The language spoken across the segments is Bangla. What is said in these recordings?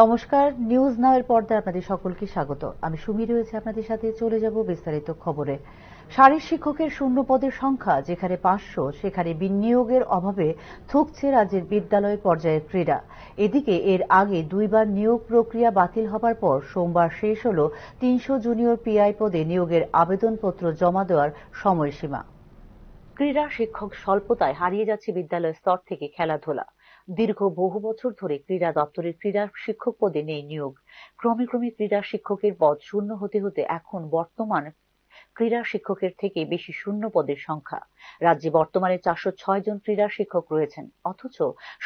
নমস্কার, নিউজ নাও এর পর্দায় আপনাদের সকলকে স্বাগত। আমি সুমি রয়েছে আপনাদের সাথে। চলে যাব বিস্তারিত খবরে। শারীর শিক্ষকের শূন্য পদের সংখ্যা যেখানে 500, সেখানে বিনিয়োগের অভাবে থুকছে রাজ্যের বিদ্যালয় পর্যায়ের ক্রীড়া। এদিকে এর আগে দুইবার নিয়োগ প্রক্রিয়া বাতিল হবার পর সোমবার শেষ হল 300 জুনিয়র পিআই পদে নিয়োগের আবেদনপত্র জমা দেওয়ার সময়সীমা। ক্রীড়া শিক্ষক স্বল্পতায় হারিয়ে যাচ্ছে বিদ্যালয় স্তর থেকে খেলাধুলা। দীর্ঘ বহু বছর ধরে ক্রীড়া দপ্তরের ক্রীড়া শিক্ষক পদে নেই নিয়োগ। ক্রমে ক্রমে ক্রীড়া শিক্ষকের পদ শূন্য হতে হতে এখন বর্তমান ক্রীড়া শিক্ষকের থেকে বেশি শূন্য পদের সংখ্যা। রাজ্যে বর্তমানে 406 জন ক্রীড়া শিক্ষক রয়েছেন, অথচ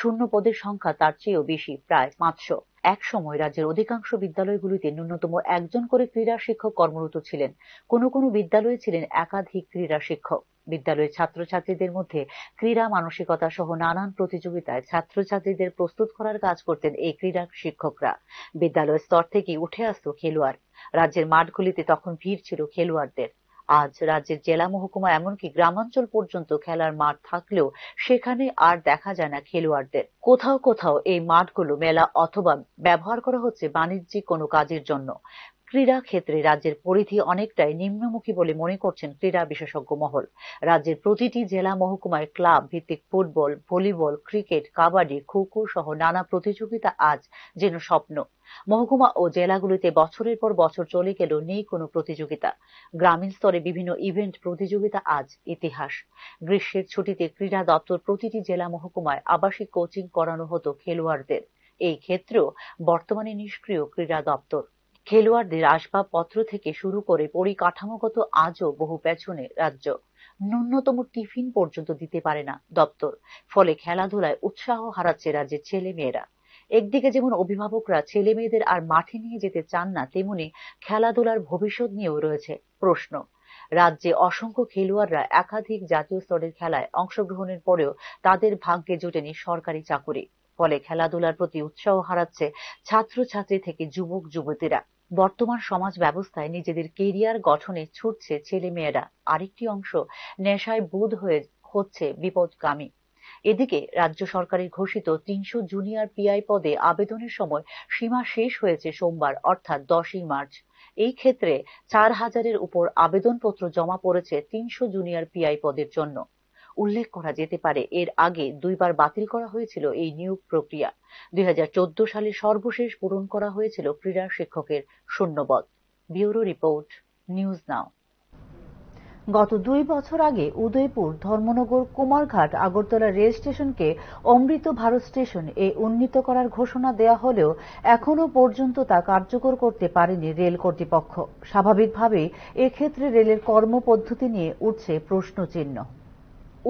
শূন্য পদের সংখ্যা তার চেয়েও বেশি, প্রায় 500। এক সময় রাজ্যের অধিকাংশ বিদ্যালয়গুলিতে ন্যূনতম একজন করে ক্রীড়া শিক্ষক কর্মরত ছিলেন। কোনো কোনো বিদ্যালয়ে ছিলেন একাধিক ক্রীড়া শিক্ষক। বিদ্যালয়ের ছাত্রছাত্রীদের মধ্যে ক্রীড়া মানসিকতা সহ নানান প্রতিযোগিতায় ছাত্রছাত্রীদের প্রস্তুত করার কাজ করতেন এই ক্রীড়া শিক্ষকরা। বিদ্যালয় স্তর থেকে উঠে আসতো খেলোয়াড়। রাজ্যের মাঠগুলিতে তখন ভিড় ছিল খেলোয়াড়দের। আজ রাজ্যের জেলা, মহকুমা, এমনকি গ্রামাঞ্চল পর্যন্ত খেলার মাঠ থাকলেও সেখানে আর দেখা যায় না খেলোয়াড়দের। কোথাও কোথাও এই মাঠগুলো মেলা অথবা ব্যবহার করা হচ্ছে বাণিজ্যিক কোনো কাজের জন্য। ক্রীড়া ক্ষেত্রে রাজ্যের পরিধি অনেকটাই নিম্নমুখী বলে মনে করছেন ক্রীড়া বিশেষজ্ঞ মহল। রাজ্যের প্রতিটি জেলা, মহকুমায় ক্লাব ভিত্তিক football, volleyball, cricket, kabaddi, kho kho সহ নানা প্রতিযোগিতা আজ যেন স্বপ্ন। মহকুমা ও জেলাগুলিতে বছরের পর বছর চলে গেলেও নেই কোনো প্রতিযোগিতা। গ্রামীণ স্তরে বিভিন্ন ইভেন্ট প্রতিযোগিতা আজ ইতিহাস। গ্রীষ্মের ছুটিতে ক্রীড়া দপ্তর প্রতিটি জেলা, মহকুমায় আবাসিক কোচিং করানো হতো খেলোয়াড়দের। এই ক্ষেত্রেও বর্তমানে নিষ্ক্রিয় ক্রীড়া দপ্তর। খেলোয়াড়দের আসবাবপত্র থেকে শুরু করে পরিকাঠামোগত আজও বহু পেছনে রাজ্য। ন্যূনতম টিফিন পর্যন্ত দিতে পারে না দপ্তর। ফলে খেলাধুলায় উৎসাহ হারাচ্ছে রাজ্যের ছেলে মেয়েরা। একদিকে যেমন অভিভাবকরা ছেলে মেয়েদের আর মাঠে নিয়ে যেতে চান না, তেমনি খেলাধুলার ভবিষ্যৎ নিয়েও রয়েছে প্রশ্ন। রাজ্যে অসংখ্য খেলোয়াড়রা একাধিক জাতীয় স্তরের খেলায় অংশগ্রহণের পরেও তাদের ভাগ্যে জোটেনি সরকারি চাকুরি। ফলে খেলাধুলার প্রতি উৎসাহ হারাচ্ছে ছাত্রছাত্রী থেকে যুবক যুবতীরা। বর্তমান সমাজ ব্যবস্থায় নিজেদের কেরিয়ার গঠনে ছুটছে ছেলে মেয়েরা, আরেকটি অংশ নেশায় বুঁদ হয়ে হচ্ছে বিপদগামী। এদিকে রাজ্য সরকারের ঘোষিত 300 জুনিয়র পিআই পদে আবেদনের সময় সীমা শেষ হয়েছে সোমবার, অর্থাৎ 10ই মার্চ। এই ক্ষেত্রে 4000-এর উপর আবেদনপত্র জমা পড়েছে 300 জুনিয়র পিআই পদের জন্য। উল্লেখ করা যেতে পারে, এর আগে দুইবার বাতিল করা হয়েছিল এই নিয়োগ প্রক্রিয়া। 2014 সালে সর্বশেষ পূরণ করা হয়েছিল ক্রীড়া শিক্ষকের শূন্যপদ। Bureau report, news now. গত 2 বছর আগে উদয়পুর, ধর্মনগর, কুমারঘাট, আগরতলা রেল স্টেশনকে অমৃত ভারত স্টেশন এ উন্নীত করার ঘোষণা দেয়া হলেও এখনো পর্যন্ত তা কার্যকর করতে পারেনি রেল কর্তৃপক্ষ। স্বাভাবিকভাবেই এক্ষেত্রে রেলের কর্মপদ্ধতি নিয়ে উঠছে প্রশ্নচিহ্ন।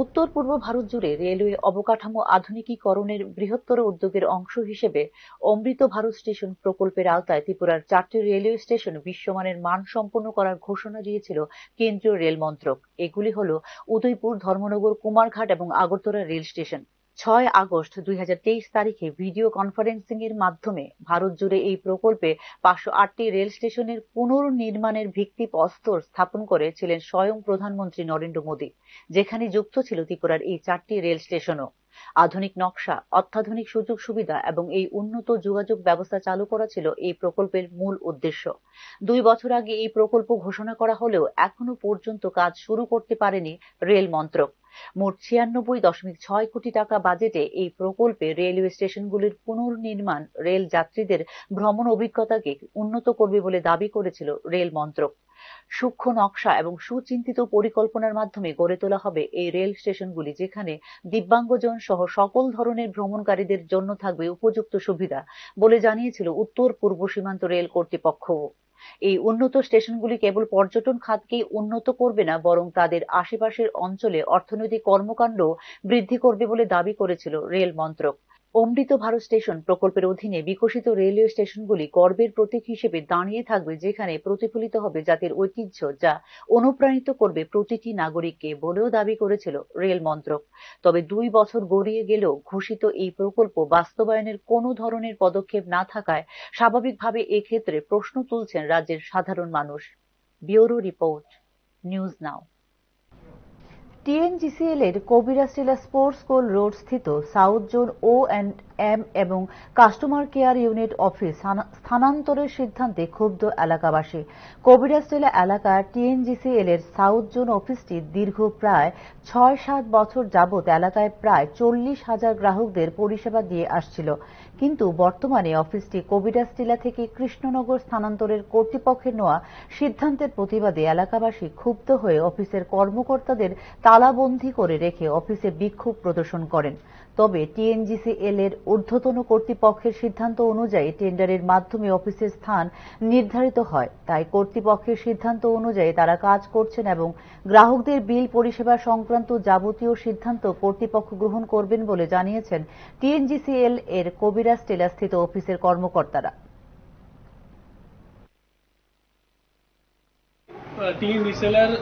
উত্তর পূর্ব ভারত জুড়ে রেলওয়ে অবকাঠামো আধুনিকীকরণের বৃহত্তর উদ্যোগের অংশ হিসেবে অমৃত ভারত স্টেশন প্রকল্পের আওতায় ত্রিপুরার 4টি রেলওয়ে স্টেশন বিশ্বমানের মানসম্পন্ন করার ঘোষণা দিয়েছিল কেন্দ্রীয় রেল মন্ত্রক। এগুলি হল উদয়পুর, ধর্মনগর, কুমারঘাট এবং আগরতলা রেল স্টেশন। 6 আগস্ট 2023 তারিখে ভিডিও কনফারেন্সিং এর মাধ্যমে ভারত জুড়ে এই প্রকল্পে 508টি রেল স্টেশনের পুনর্নির্মাণের ভিত্তিপ্রস্তর স্থাপন করেছিলেন স্বয়ং প্রধানমন্ত্রী নরেন্দ্র মোদী, যেখানে যুক্ত ছিল ত্রিপুরার এই 4টি রেল স্টেশনও। আধুনিক নকশা, অত্যাধুনিক সুযোগ সুবিধা এবং এই উন্নত যোগাযোগ ব্যবস্থা চালু করা ছিল এই প্রকল্পের মূল উদ্দেশ্য। 2 বছর আগে এই প্রকল্প ঘোষণা করা হলেও এখনো পর্যন্ত কাজ শুরু করতে পারেনি রেল মন্ত্রক। মোট 96.6 কোটি টাকা বাজেটে এই প্রকল্পে রেলওয়ে স্টেশনগুলির পুনর্নির্মাণ রেল যাত্রীদের ভ্রমণ অভিজ্ঞতাকে উন্নত করবে বলে দাবি করেছিল রেল মন্ত্রক। সূক্ষ্ম নকশা এবং সুচিন্তিত পরিকল্পনার মাধ্যমে গড়ে তোলা হবে এই রেল স্টেশনগুলি, যেখানে দিব্যাঙ্গজন সহ সকল ধরনের ভ্রমণকারীদের জন্য থাকবে উপযুক্ত সুবিধা বলে জানিয়েছিল উত্তর পূর্ব সীমান্ত রেল কর্তৃপক্ষ। এই উন্নত স্টেশনগুলি কেবল পর্যটন খাতকেই উন্নত করবে না, বরং তাদের আশেপাশের অঞ্চলে অর্থনৈতিক কর্মকাণ্ড বৃদ্ধি করবে বলে দাবি করেছিল রেল মন্ত্রক। অমৃত ভারত স্টেশন প্রকল্পের অধীনে বিকশিত রেলওয়ে স্টেশনগুলি গর্বের প্রতীক হিসেবে দাঁড়িয়ে থাকবে, যেখানে প্রতিফলিত হবে জাতির ঐতিহ্য, যা অনুপ্রাণিত করবে প্রতিটি নাগরিককে বলেও দাবি করেছিল রেল মন্ত্রক। তবে 2 বছর গড়িয়ে গেলেও ঘোষিত এই প্রকল্প বাস্তবায়নের কোনো ধরনের পদক্ষেপ না থাকায় স্বাভাবিকভাবে এক্ষেত্রে প্রশ্ন তুলছেন রাজ্যের সাধারণ মানুষ। Bureau report, news now. TNGCL এর কবিরা স্টিলা স্পোর্টস স্কুল রোড স্থিত সাউথ জোন O&M এবং কাস্টমার কেয়ার ইউনিট অফিস স্থানান্তরের সিদ্ধান্তে ক্ষুব্ধ এলাকাবাসী। কবিরা স্টিলা এলাকার টিএনজিসিএল এর সাউথ জোন অফিসটি দীর্ঘ প্রায় ৬-৭ বছর যাবৎ এলাকায় প্রায় ৪০,০০০ গ্রাহকদের পরিষেবা দিয়ে আসছিল, কিন্তু বর্তমানে অফিসটি কবিরা স্টিলা থেকে কৃষ্ণনগর স্থানান্তরের কর্তৃপক্ষের নেওয়া সিদ্ধান্তের প্রতিবাদে এলাকাবাসী ক্ষুব্ধ হয়ে অফিসের কর্মকর্তাদের তালাবন্দী করে রেখে অফিসে বিক্ষোভ প্রদর্শন করেন। তবে টিএনজিসিএল এর ঊর্ধ্বতন কর্তৃপক্ষের সিদ্ধান্ত অনুযায়ী টেন্ডারের মাধ্যমে অফিসের স্থান নির্ধারিত হয়, তাই কর্তৃপক্ষের সিদ্ধান্ত অনুযায়ী তারা কাজ করছেন এবং গ্রাহকদের বিল পরিষেবা সংক্রান্ত যাবতীয় সিদ্ধান্ত কর্তৃপক্ষ গ্রহণ করবেন বলে জানিয়েছেন টিএনজিসিএল এর কবিরা স্টিলা স্থিত অফিসের কর্মকর্তারা। টিএনজিসিএল এর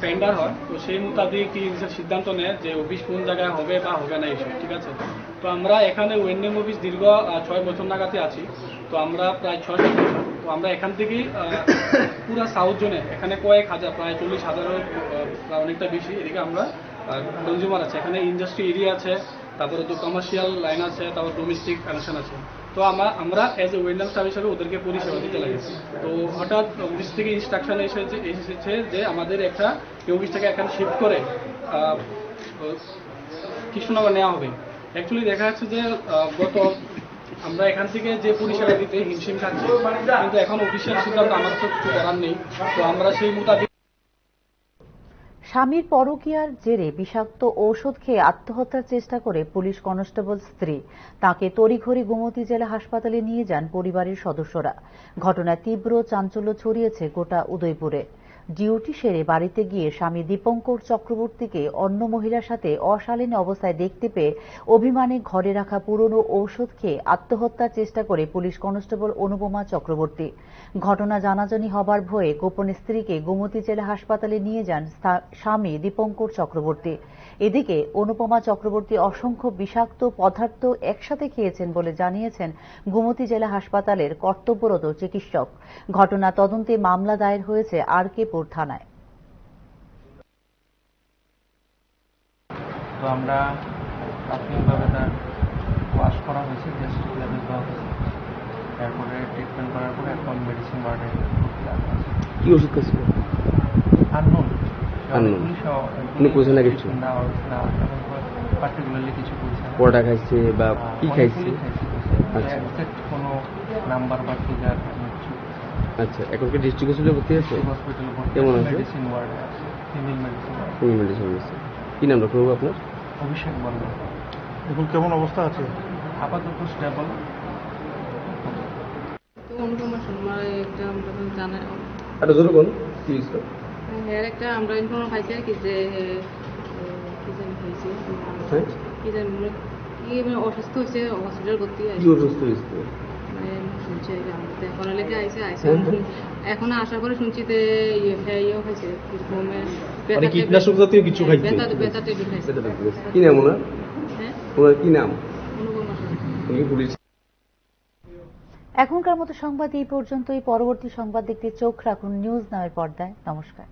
টেন্ডার হয়, তো সেই মোতাবেক টিএনজিসিএল সিদ্ধান্ত নেয় যে অফিস কোন জায়গায় হবে বা হবে না এইসব, ঠিক আছে। তো আমরা এখানে O&M অফিস দীর্ঘ ৬ বছর নাগাদই আছি, তো আমরা প্রায় ৬-৭ বছর। তো আমরা এখান থেকেই পুরা সাউথ জোনে এখানে কয়েক হাজার, প্রায় ৪০,০০০ অনেকটা বেশি এদিকে আমরা কনজিউমার আছে। এখানে ইন্ডাস্ট্রি এরিয়া আছে, তারপরে তো কমার্শিয়াল লাইন আছে, তারপর ডোমেস্টিক কানেকশন আছে। তো আমরা এজ এ O&M স্টাফ হিসাবে ওদেরকে পরিষেবা দিতে লাগে। তো হঠাৎ অফিস থেকে ইনস্ট্রাকশন এসেছে যে আমাদের একটা অফিস থেকে এখানে শিফট করে কৃষ্ণনগর নেওয়া হবে। অ্যাকচুয়ালি দেখা যাচ্ছে যে গত আমরা এখান থেকে যে পরিষেবা দিতে হিমশিম খাচ্ছি, কিন্তু এখন অফিসিয়াল সিদ্ধান্ত আমার তো কিছু করার নেই। তো আমরা সেই মোতাবেক স্বামীর পরকীয়ার জেরে বিষাক্ত ঔষধ খেয়ে আত্মহত্যার চেষ্টা করে পুলিশ কনস্টেবল স্ত্রী, তাকে তড়িঘড়ি গোমতী জেলা হাসপাতালে নিয়ে যান পরিবারের সদস্যরা। ঘটনায় তীব্র চাঞ্চল্য ছড়িয়েছে গোটা উদয়পুরে। ডিউটি সেরে বাড়িতে গিয়ে স্বামী দীপঙ্কর চক্রবর্তীকে অন্য মহিলার সাথে অশালীন অবস্থায় দেখতে পেয়ে অভিমানে ঘরে রাখা পুরনো ঔষধ খেয়ে আত্মহত্যার চেষ্টা করে পুলিশ কনস্টেবল অনুপমা চক্রবর্তী। ঘটনা জানাজানি হবার ভয়ে গোপন স্ত্রীকে গোমতী জেলা হাসপাতালে নিয়ে যান স্বামী দীপঙ্কর চক্রবর্তী। এদিকে অনুপমা চক্রবর্তী অসংখ্য বিষাক্ত পদার্থ একসাথে খেয়েছেন বলে জানিয়েছেন গোমতী জেলা হাসপাতালের কর্তব্যরত চিকিৎসক। ঘটনা তদন্তে মামলা দায়ের হয়েছে RK-পুর থানায়। তো আমরা প্রাথমিকভাবে তার ওয়াশ করা হয়েছে, গ্যাস্ট্রিক লেভেল দেওয়া হয়েছে, তারপরে ট্রিটমেন্ট করার পরে এখন মেডিসিন ওয়ার্ডে ভর্তি রাখা আছে। কি ওষুধ খাচ্ছিল? আননোন কোনো কোথাও না কিছু না পার্টিকুলারলি কিছু বলছে না। পরোটা খাইছে বা কি খাইছে? আচ্ছা, এক্সাক্ট কোনো নাম্বার বা ফিগার কিছু। আচ্ছা, এখন কি ডিস্ট্রিক্ট হসপিটালে ভর্তি আছে? হসপিটালে ভর্তি কেমন আছে? মেডিসিন ওয়ার্ডে আছে, ফিমেল মেডিসিন ওয়ার্ড। কোন মেডিসিন আছে? কি নাম ডক্টর বাবু আপনার? অভিষেক বর্মন। এখন কেমন অবস্থা আছে? আপাতত স্টেবল। তো অনুপমা শর্মা একটা আমরা তো জানা একটা জোরে কোন কি হইছে? এর একটা আমরা ইনফরমেশন পাইছি আর কি যে কি জানি হয়েছে কি জানি কি মানে অসুস্থ হয়েছে, হসপিটাল ভর্তি আছে। কি অসুস্থ হইছে? মানে শুনছি আর কি আমরা তো এখন লেগে আইছে এখন আশা করে শুনছি যে ইয়ে হয়েছে মানে কীটনাশক জাতীয় কিছু খাইছে? বেতা টেবিল খাইছে। কি নাম ওনার? হ্যাঁ, ওনার কি নাম? অনুপমা শর্মা। উনি পুলিশ। এখনকার মতো সংবাদ এই পর্যন্তই। পরবর্তী সংবাদ দেখতে চোখ রাখুন নিউজ নামের পর্দায়। নমস্কার।